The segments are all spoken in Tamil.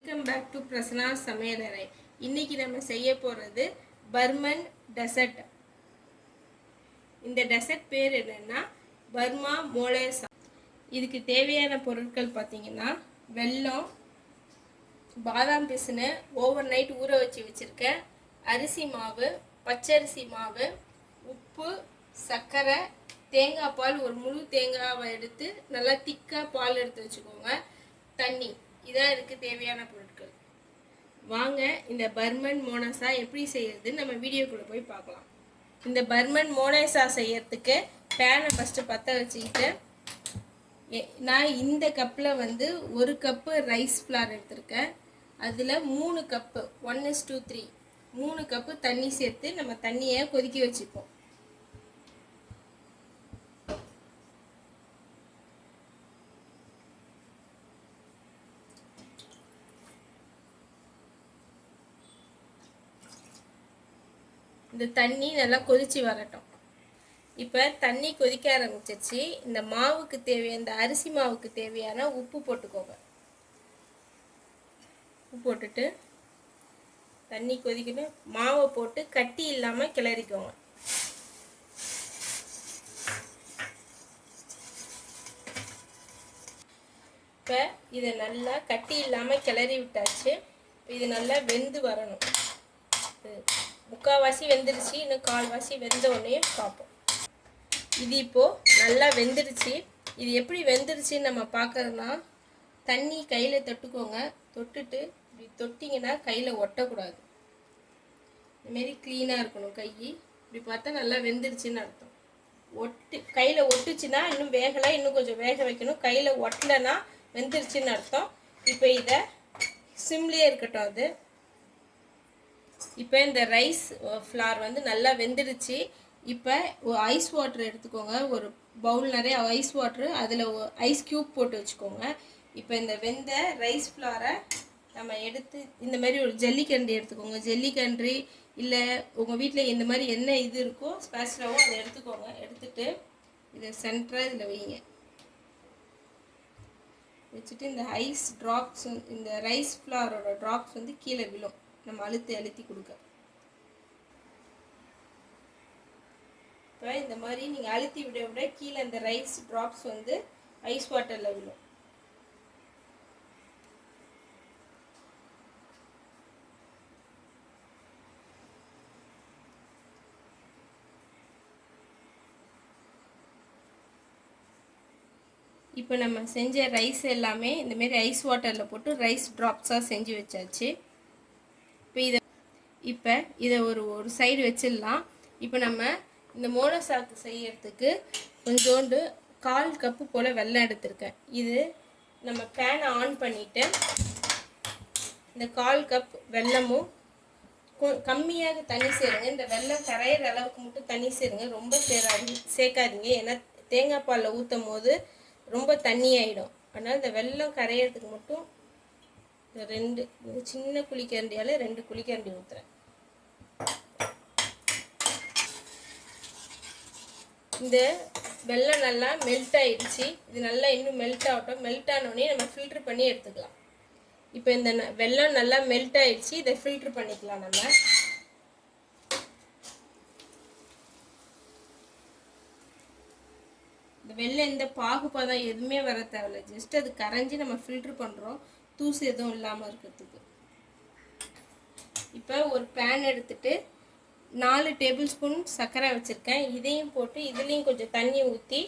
வெல்கம் பேக் டு பிரசன்னா சமையலறை. இன்னைக்கு நம்ம செய்ய போகிறது பர்மன் டெசர்ட். இந்த டெசர்ட் பேர் என்னன்னா பர்மா மோலேசா. இதுக்கு தேவையான பொருட்கள் பார்த்தீங்கன்னா வெல்லம், பாதாம் பிசினை ஓவர் நைட் ஊற வச்சிருக்க, அரிசி மாவு, பச்சரிசி மாவு, உப்பு, சர்க்கரை, தேங்காய் பால். ஒரு முழு தேங்காவை எடுத்து நல்லா திக்காக பால் எடுத்து வச்சுக்கோங்க. தண்ணி. இதான் இதுக்கு தேவையான பொருட்கள். வாங்க இந்த பர்மன் மோனேசா எப்படி செய்யறதுன்னு நம்ம வீடியோக்குள்ளே போய் பார்க்கலாம். இந்த பர்மன் மோனேசா செய்யறதுக்கு பேனை ஃபஸ்ட்டு பற்ற வச்சுக்கிட்டு, நான் இந்த கப்பில் ஒரு கப்பு ரைஸ் ஃப்ளார் எடுத்திருக்கேன். அதில் 3 கப்பு 1:3 3 கப்பு தண்ணி சேர்த்து நம்ம தண்ணியை கொதிக்க வச்சுப்போம். இந்த தண்ணி நல்லா கொதிச்சு வரட்டும். இப்போ தண்ணி கொதிக்க ஆரம்பிச்சிருச்சு. இந்த மாவுக்கு தேவையான, இந்த அரிசி மாவுக்கு தேவையான உப்பு போட்டுக்கோங்க. உப்பு போட்டுட்டு தண்ணி கொதிக்கணும். மாவை போட்டு கட்டி இல்லாமல் கிளறிக்கோங்க. இப்போ இதை நல்லா கட்டி இல்லாமல் கிளறி விட்டாச்சு. இது நல்லா வெந்து வரணும். முக்கால்வாசி வெந்துருச்சு, இன்னும் கால்வாசி வெந்த உடனே பார்ப்போம். இது இப்போது நல்லா வெந்துருச்சு. இது எப்படி வெந்துருச்சுன்னு நம்ம பார்க்கறதுனா, தண்ணி கையில் தொட்டுக்கோங்க. தொட்டுட்டு இப்படி தொட்டிங்கன்னா கையில் ஒட்டக்கூடாது. இதுமாரி க்ளீனாக இருக்கணும் கை. இப்படி பார்த்தா நல்லா வெந்துருச்சுன்னு அர்த்தம். கையில் ஒட்டுச்சுன்னா இன்னும் வேகலை, இன்னும் கொஞ்சம் வேக வைக்கணும். கையில் ஒட்டலைன்னா வெந்துருச்சுன்னு அர்த்தம். இப்போ இதை சிம்லேயே இருக்கட்டும். அது இப்போ இந்த ரைஸ் ஃப்ளார் நல்லா வெந்துடுச்சு. இப்போ ஐஸ் வாட்டர் எடுத்துக்கோங்க. ஒரு பவுல் நிறைய ஐஸ் வாட்ரு, அதில் ஐஸ் க்யூப் போட்டு வச்சுக்கோங்க. இப்போ இந்த வெந்த ரைஸ் ஃப்ளாரை நம்ம எடுத்து இந்த மாதிரி ஒரு ஜல்லிக்கரண்டி எடுத்துக்கோங்க. ஜல்லிக்கரண்டி இல்லை உங்கள் வீட்டில் இந்த மாதிரி என்ன இது இருக்கோ, ஸ்பேஷலாவோ, அதை எடுத்துக்கோங்க. எடுத்துகிட்டு இதை சென்டராக இதில் வைங்க. வச்சுட்டு இந்த ஐஸ் ட்ராப்ஸ், இந்த ரைஸ் ஃப்ளாரோட ட்ராப்ஸ் கீழே விழும். நம்ம அழுத்தி கொடுக்க. இப்போ இந்த மாதிரி நீங்கள் அழுத்தி விட கீழே இந்த ரைஸ் ட்ராப்ஸ் ஐஸ் வாட்டரில் விழும். இப்போ நம்ம செஞ்ச ரைஸ் எல்லாமே இந்தமாரி ஐஸ் வாட்டரில் போட்டு ரைஸ் ட்ராப்ஸாக செஞ்சு வச்சாச்சு. இப்போ இதை ஒரு சைடு வச்சிடலாம். இப்போ நம்ம இந்த மோனேசாக்கு செய்யறதுக்கு கொஞ்சோண்டு 1/4 கப்பு போல் வெல்லம் எடுத்திருக்கேன். இது நம்ம பேனை ஆன் பண்ணிவிட்டு இந்த 1/4 கப் வெல்லமும் கம்மியாக தண்ணி சேருங்க. இந்த வெல்லம் கரையிற அளவுக்கு மட்டும் தண்ணி சேருங்க. ரொம்ப சேர்க்காதீங்க. ஏன்னா தேங்காய் பாலில் ஊற்றும் போது ரொம்ப தண்ணி ஆகிடும். அதனால் இந்த வெல்லம் கரையிறதுக்கு மட்டும் இந்த சின்ன குழிக்கரண்டியால் 2 குழிக்கரண்டி ஊற்றுறேன். இந்த வெல்லம் நல்லா மெல்ட் ஆயிடுச்சு. இது நல்லா இன்னும் மெல்ட் ஆகட்டும். மெல்ட் ஆனோடனே நம்ம ஃபில்ட்ரு பண்ணி எடுத்துக்கலாம். இப்போ இந்த வெல்லம் நல்லா மெல்ட் ஆயிடுச்சு. இதை ஃபில்ட்ரு பண்ணிக்கலாம். நம்ம இந்த வெல்லம் இந்த பாகுபாதம் எதுவுமே வர தேவையில்லை. ஜஸ்ட் அது கரைஞ்சி நம்ம ஃபில்ட்ரு பண்ணுறோம், தூசு எதுவும் இல்லாமல் இருக்கிறதுக்கு. இப்போ ஒரு பேன் எடுத்துட்டு 4 டேபிள் ஸ்பூன் சர்க்கரை வச்சுருக்கேன். இதையும் போட்டு இதுலேயும் கொஞ்சம் தண்ணி ஊற்றி,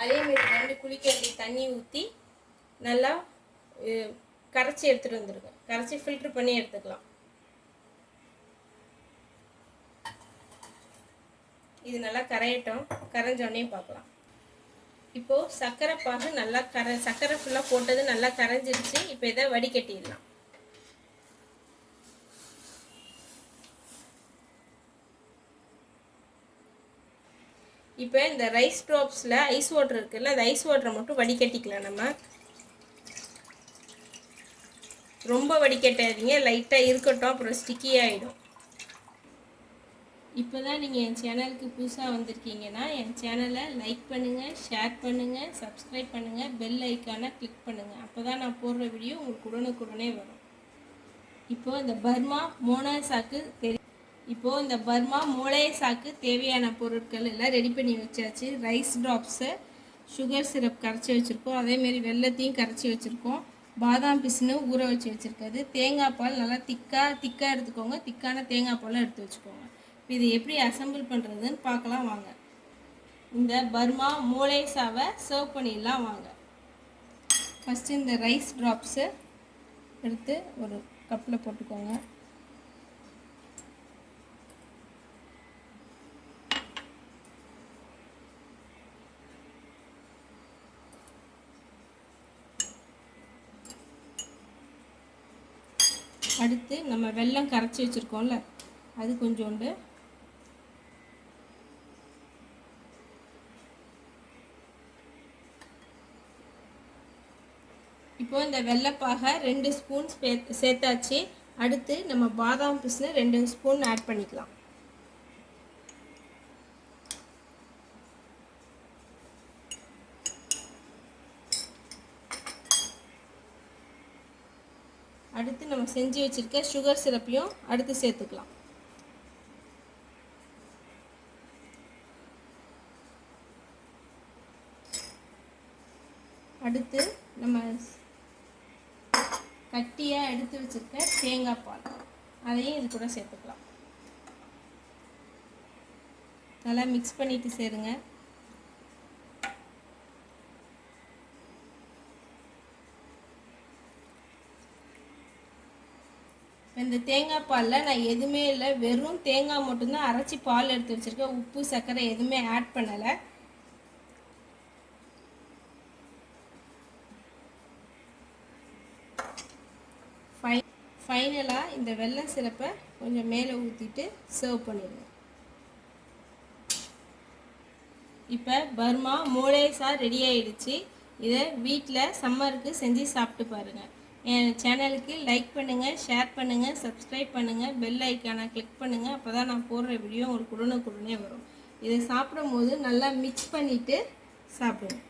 அதேமாரி 2 குழிக்கரண்டி தண்ணி ஊற்றி நல்லா கரைச்சி எடுத்துகிட்டு வந்துருக்கேன். கரைச்சி ஃபில்ட்ரு பண்ணி எடுத்துக்கலாம். இது நல்லா கரையட்டும். கரைஞ்சோடனே பார்க்கலாம். இப்போது சர்க்கரை பாகு நல்லா சர்க்கரை ஃபுல்லாக போட்டது நல்லா கரைஞ்சிருச்சு. இப்போ இதை வடிகட்டிடலாம். இப்போ இந்த ரைஸ் ட்ராப்ஸில் ஐஸ் வாட்டர் இருக்குல்ல, அந்த ஐஸ் வாட்டரை மட்டும் வடிகட்டிக்கலாம். நம்ம ரொம்ப வடிகட்டாதீங்க, லைட்டாக இருக்கட்டும், அப்புறம் ஸ்டிக்கி ஆகிடும். இப்போ தான் நீங்கள் என் சேனலுக்கு புதுசாக வந்திருக்கீங்கன்னா என் சேனலை லைக் பண்ணுங்கள், ஷேர் பண்ணுங்கள், சப்ஸ்கிரைப் பண்ணுங்கள், பெல் ஐக்கானை கிளிக் பண்ணுங்கள். அப்போ தான் நான் போடுற வீடியோ உங்களுக்கு உடனுக்குடனே வரும். இப்போது இந்த பர்மா மோனோசாக்கு தேவையான பொருட்கள் எல்லாம் ரெடி பண்ணி வச்சாச்சு. ரைஸ் ட்ராப்ஸு, சுகர் சிரப் கரைச்சி வச்சுருக்கோம், அதேமாரி வெல்லத்தையும் கரைச்சி வச்சுருக்கோம், பாதாம் பிசினு ஊற வச்சு வச்சுருக்கிறது, தேங்காய் பால் நல்லா திக்காக எடுத்துக்கோங்க, திக்கான தேங்காய் பாலை எடுத்து வச்சுக்கோங்க. இது எப்படி அசம்பிள் பண்ணுறதுன்னு பார்க்கலாம் வாங்க. இந்த பர்மா மோலேசாவை சர்வ் பண்ணிடலாம் வாங்க. ஃபஸ்ட்டு இந்த ரைஸ் ட்ராப்ஸு எடுத்து ஒரு கப்பில் போட்டுக்கோங்க. அடுத்து நம்ம வெல்லம் கரைச்சி வச்சுருக்கோம்ல அது கொஞ்சோண்டு, இப்போ இந்த வெள்ளைப்பாக 2 ஸ்பூன் சேர்த்தாச்சு. அடுத்து நம்ம பாதாம் பிசினை 2 ஸ்பூன் ஆட் பண்ணிக்கலாம். அடுத்து நம்ம செஞ்சு வச்சுருக்க சுகர் சிரப்பையும் அடுத்து சேர்த்துக்கலாம். அடுத்து நம்ம கட்டியாக எடுத்து வச்சுருக்க தேங்காய் பால் அதையும் இது கூட சேர்த்துக்கலாம். நல்லா மிக்ஸ் பண்ணிவிட்டு சேருங்க. இந்த தேங்காய் பாலில் நான் எதுவுமே இல்லை, வெறும் தேங்காய் மட்டும்தான் அரைச்சி பால் எடுத்து வச்சுருக்கேன். உப்பு சர்க்கரை எதுவுமே ஆட் பண்ணலை. ஃபைனலாக இந்த வெல்லம் சிரப்பை கொஞ்சம் மேலே ஊற்றிட்டு சர்வ் பண்ணிடுங்க. இப்போ பர்மா மோலேசா ரெடி ஆகிடுச்சு. இதை வீட்டில் சம்மருக்கு செஞ்சு சாப்பிட்டு பாருங்கள். என் சேனலுக்கு லைக் பண்ணுங்கள், ஷேர் பண்ணுங்கள், சப்ஸ்கிரைப் பண்ணுங்கள், பெல் ஐக்கானை கிளிக் பண்ணுங்கள். அப்போ தான் நான் போடுற வீடியோ உங்களுக்கு உடனுக்குடனே வரும். இதை சாப்பிடும் போது நல்லா மிக்ஸ் பண்ணிவிட்டு சாப்பிடுங்க.